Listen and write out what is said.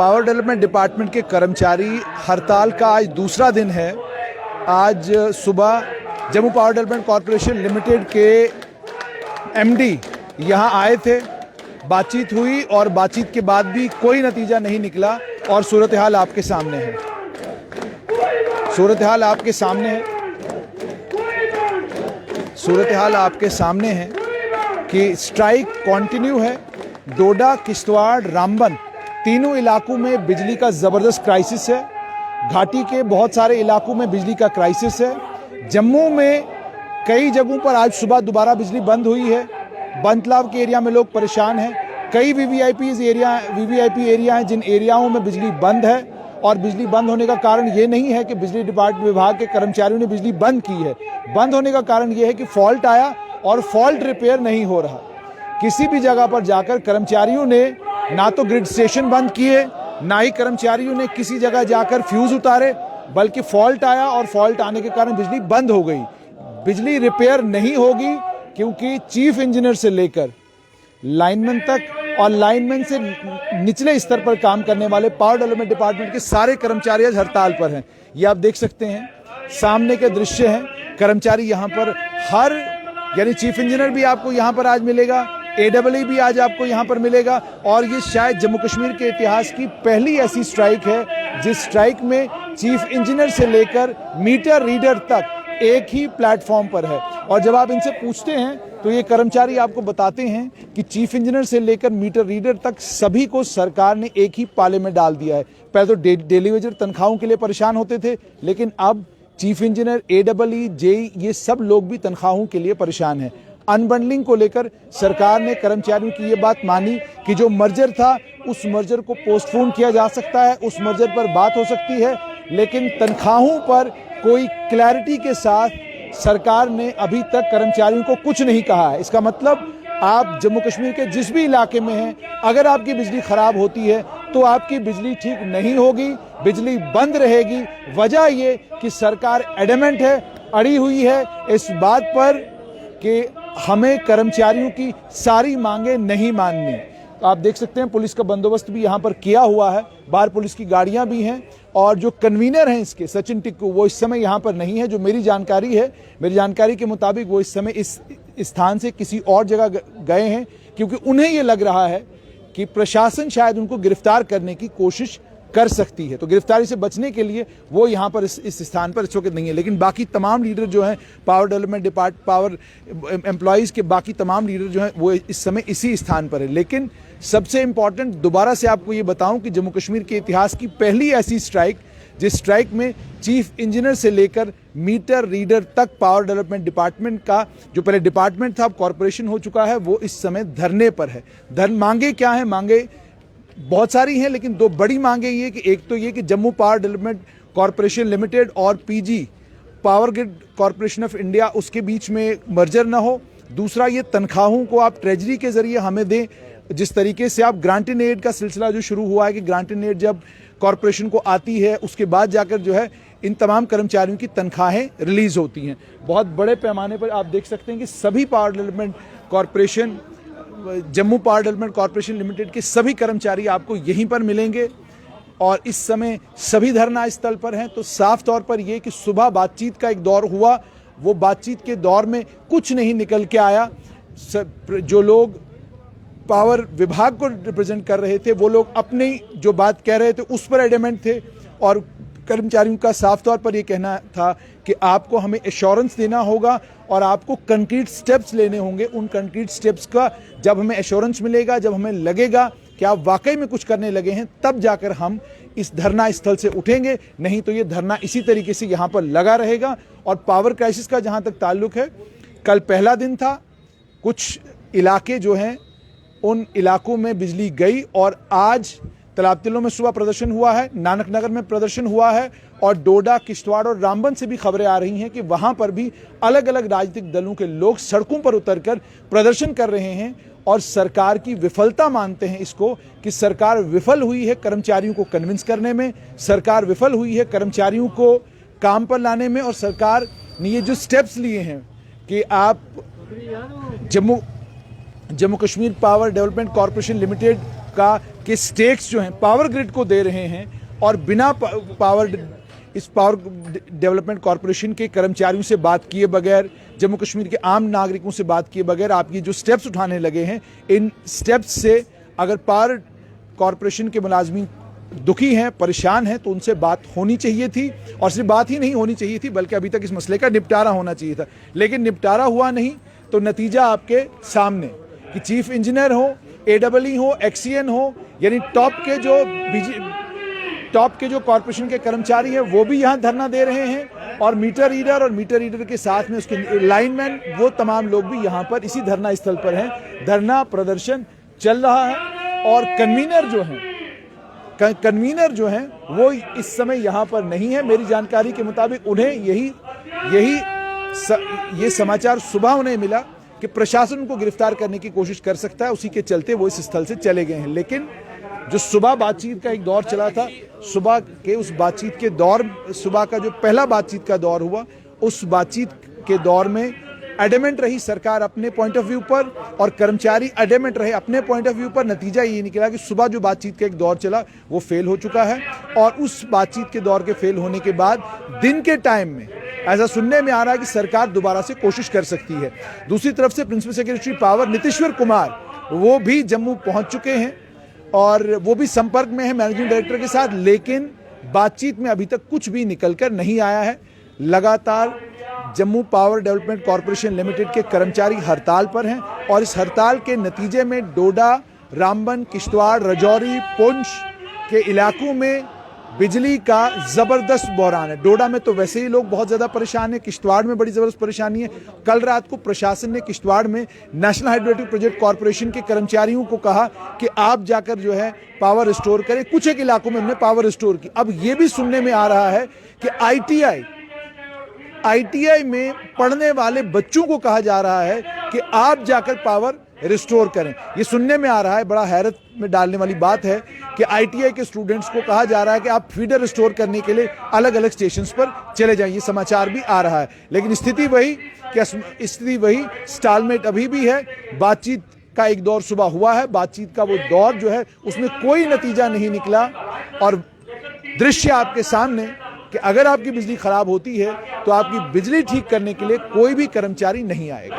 Power development department के कर्मचारी हड़ताल का आज दूसरा दिन है। आज सुबह Jammu power development corporation limited के एमडी यहां आए थे, बातचीत हुई और बातचीत के बाद भी कोई नतीजा नहीं निकला। और सूरत हाल आपके सामने है, सूरत हाल आपके सामने है, सूरत हाल आपके सामने है कि स्ट्राइक कंटिन्यू है। डोडा, किश्तवाड़, रामबन तीनों इलाकों में बिजली का ज़बरदस्त क्राइसिस है। घाटी के बहुत सारे इलाकों में बिजली का क्राइसिस है। जम्मू में कई जगहों पर आज सुबह दोबारा बिजली बंद हुई है। बंतलाव के एरिया में लोग परेशान हैं। कई वीवीआईपी एरिया हैं जिन एरियाओं में बिजली बंद है। और बिजली बंद होने का कारण ये नहीं है कि बिजली विभाग के कर्मचारियों ने बिजली बंद की है। बंद होने का कारण ये है कि फॉल्ट आया और फॉल्ट रिपेयर नहीं हो रहा। किसी भी जगह पर जाकर कर्मचारियों ने ना तो ग्रिड स्टेशन बंद किए, ना ही कर्मचारियों ने किसी जगह जाकर फ्यूज उतारे, बल्कि फॉल्ट आया और फॉल्ट आने के कारण बिजली बंद हो गई। बिजली रिपेयर नहीं होगी क्योंकि चीफ इंजीनियर से लेकर लाइनमैन तक और लाइनमैन से निचले स्तर पर काम करने वाले पावर डेवलपमेंट डिपार्टमेंट के सारे कर्मचारी आज हड़ताल पर हैं। ये आप देख सकते हैं, सामने के दृश्य हैं। कर्मचारी यहाँ पर यानी चीफ इंजीनियर भी आपको यहाँ पर आज मिलेगा, AEE भी आज आपको यहाँ पर मिलेगा। और ये शायद जम्मू कश्मीर के इतिहास की पहली ऐसी स्ट्राइक है जिस स्ट्राइक में चीफ इंजीनियर से लेकर मीटर रीडर तक एक ही प्लेटफॉर्म पर है। और जब आप इनसे पूछते हैं तो ये कर्मचारी आपको बताते हैं कि चीफ इंजीनियर से लेकर मीटर रीडर तक सभी को सरकार ने एक ही पाले में डाल दिया है। पहले तो डेली वेजर तनख्वाहों के लिए परेशान होते थे, लेकिन अब चीफ इंजीनियर, AEE, JE ये सब लोग भी तनख्वाहों के लिए परेशान हैं। अनबंडलिंग को लेकर सरकार ने कर्मचारियों की ये बात मानी कि जो मर्जर था उस मर्जर को पोस्टपोन किया जा सकता है, उस मर्जर पर बात हो सकती है, लेकिन तनख्वाहों पर कोई क्लैरिटी के साथ सरकार ने अभी तक कर्मचारियों को कुछ नहीं कहा है। इसका मतलब आप जम्मू कश्मीर के जिस भी इलाके में हैं, अगर आपकी बिजली खराब होती है तो आपकी बिजली ठीक नहीं होगी, बिजली बंद रहेगी। वजह ये कि सरकार एडमेंट है, अड़ी हुई है इस बात पर कि हमें कर्मचारियों की सारी मांगे नहीं माननी। तो आप देख सकते हैं पुलिस का बंदोबस्त भी यहाँ पर किया हुआ है, बाहर पुलिस की गाड़ियाँ भी हैं। और जो कन्वीनर हैं इसके, सचिन टिक्कू, वो इस समय यहाँ पर नहीं है। जो मेरी जानकारी है, मेरी जानकारी के मुताबिक वो इस समय इस स्थान से किसी और जगह गए हैं, क्योंकि उन्हें ये लग रहा है कि प्रशासन शायद उनको गिरफ्तार करने की कोशिश कर सकती है। तो गिरफ्तारी से बचने के लिए वो यहाँ पर इस स्थान पर इस वक्त नहीं है। लेकिन बाकी तमाम लीडर जो हैं पावर डेवलपमेंट पावर एम्प्लॉयज़ के बाकी तमाम लीडर जो हैं वो इस समय इसी स्थान पर है। लेकिन सबसे इम्पॉर्टेंट दोबारा से आपको ये बताऊं कि जम्मू कश्मीर के इतिहास की पहली ऐसी स्ट्राइक जिस स्ट्राइक में चीफ इंजीनियर से लेकर मीटर रीडर तक पावर डेवलपमेंट डिपार्टमेंट का, जो पहले डिपार्टमेंट था अब कॉरपोरेशन हो चुका है, वो इस समय धरने पर है। मांगे क्या है? मांगे बहुत सारी हैं, लेकिन दो बड़ी मांगे ये कि एक तो ये कि Jammu power development corporation limited और PG power grid corporation of India उसके बीच में मर्जर ना हो। दूसरा, ये तनख्वाहों को आप ट्रेजरी के जरिए हमें दें। जिस तरीके से आप ग्रांट इन एड का सिलसिला जो शुरू हुआ है कि ग्रांट इन एड जब कॉरपोरेशन को आती है उसके बाद जाकर जो है इन तमाम कर्मचारियों की तनख्वाहें रिलीज होती हैं। बहुत बड़े पैमाने पर आप देख सकते हैं कि सभी power development corporation, Jammu power development corporation limited के सभी कर्मचारी आपको यहीं पर मिलेंगे। और इस समय सभी धरना स्थल पर हैं। तो साफ तौर पर यह कि सुबह बातचीत का एक दौर हुआ, वो बातचीत के दौर में कुछ नहीं निकल के आया। जो लोग पावर विभाग को रिप्रेजेंट कर रहे थे वो लोग अपनी जो बात कह रहे थे उस पर एडमेंट थे। और कर्मचारियों का साफ तौर पर यह कहना था कि आपको हमें एश्योरेंस देना होगा और आपको कंक्रीट स्टेप्स लेने होंगे। उन कंक्रीट स्टेप्स का जब हमें एश्योरेंस मिलेगा, जब हमें लगेगा कि आप वाकई में कुछ करने लगे हैं, तब जाकर हम इस धरना स्थल से उठेंगे। नहीं तो ये धरना इसी तरीके से यहाँ पर लगा रहेगा। और पावर क्राइसिस का जहाँ तक ताल्लुक है, कल पहला दिन था, कुछ इलाके जो हैं उन इलाकों में बिजली गई और आज तलाबतिलों में सुबह प्रदर्शन हुआ है, नानक नगर में प्रदर्शन हुआ है और डोडा, किश्तवाड़ और रामबन से भी खबरें आ रही हैं कि वहां पर भी अलग अलग राजनीतिक दलों के लोग सड़कों पर उतरकर प्रदर्शन कर रहे हैं और सरकार की विफलता मानते हैं इसको, कि सरकार विफल हुई है कर्मचारियों को कन्विंस करने में, सरकार विफल हुई है कर्मचारियों को काम पर लाने में। और सरकार ने ये जो स्टेप्स लिए हैं कि आप Jammu Kashmir power development corporation limited का के स्टेक्स जो हैं पावर ग्रिड को दे रहे हैं और बिना पावर डेवलपमेंट कॉरपोरेशन के कर्मचारियों से बात किए बगैर, जम्मू कश्मीर के आम नागरिकों से बात किए बगैर आप ये जो स्टेप्स उठाने लगे हैं, इन स्टेप्स से अगर पावर कॉरपोरेशन के मुलाजमीन दुखी हैं, परेशान हैं, तो उनसे बात होनी चाहिए थी। और सिर्फ बात ही नहीं होनी चाहिए थी बल्कि अभी तक इस मसले का निपटारा होना चाहिए था, लेकिन निपटारा हुआ नहीं। तो नतीजा आपके सामने कि चीफ इंजीनियर हो, AEE हो, XCN हो, यानी टॉप के जो कॉरपोरेशन के कर्मचारी हैं वो भी यहाँ धरना दे रहे हैं, और मीटर रीडर के साथ में उसके लाइनमैन, वो तमाम लोग भी यहाँ पर इसी धरना स्थल पर हैं। धरना प्रदर्शन चल रहा है और कन्वीनर जो हैं वो इस समय यहाँ पर नहीं है। मेरी जानकारी के मुताबिक उन्हें ये समाचार सुबह उन्हें मिला कि प्रशासन उनको गिरफ्तार करने की कोशिश कर सकता है, उसी के चलते वो इस स्थल से चले गए हैं। लेकिन जो सुबह बातचीत का एक दौर चला था, सुबह का जो पहला बातचीत का दौर हुआ, उस बातचीत के दौर में एडेमेंट रही सरकार अपने पॉइंट ऑफ व्यू पर और कर्मचारी एडेमेंट रहे अपने पॉइंट ऑफ व्यू पर। नतीजा ये निकला कि सुबह जो बातचीत का एक दौर चला वो फेल हो चुका है, और उस बातचीत के दौर के फेल होने के बाद दिन के टाइम में ऐसा सुनने में आ रहा है कि सरकार दोबारा से कोशिश कर सकती है। दूसरी तरफ से principal secretary power Nitishwar Kumar वो भी जम्मू पहुंच चुके हैं और वो भी संपर्क में है मैनेजिंग डायरेक्टर के साथ, लेकिन बातचीत में अभी तक कुछ भी निकलकर नहीं आया है। लगातार Jammu power development corporation limited के कर्मचारी हड़ताल पर हैं और इस हड़ताल के नतीजे में डोडा, रामबन, किश्तवाड़, राजौरी, पुंछ के इलाकों में बिजली का जबरदस्त बहरान है। डोडा में तो वैसे ही लोग बहुत ज्यादा परेशान हैं, किश्तवाड़ में बड़ी जबरदस्त परेशानी है। कल रात को प्रशासन ने किश्तवाड़ में नेशनल हाइड्रोइलेक्ट्रिक प्रोजेक्ट कॉरपोरेशन के कर्मचारियों को कहा कि आप जाकर जो है पावर रिस्टोर करें। कुछ एक इलाकों में हमने पावर रिस्टोर की। अब ये भी सुनने में आ रहा है कि ITI में पढ़ने वाले बच्चों को कहा जा रहा है कि आप जाकर पावर रिस्टोर करें। ये सुनने में आ रहा है, बड़ा हैरत में डालने वाली बात है कि ITI के स्टूडेंट्स को कहा जा रहा है कि आप फीडर रिस्टोर करने के लिए अलग अलग स्टेशंस पर चले जाएं। ये समाचार भी आ रहा है, लेकिन स्थिति वही स्टालमेट अभी भी है। बातचीत का एक दौर सुबह हुआ है, बातचीत का वो दौर जो है उसमें कोई नतीजा नहीं निकला, और दृश्य आपके सामने कि अगर आपकी बिजली खराब होती है तो आपकी बिजली ठीक करने के लिए कोई भी कर्मचारी नहीं आएगा।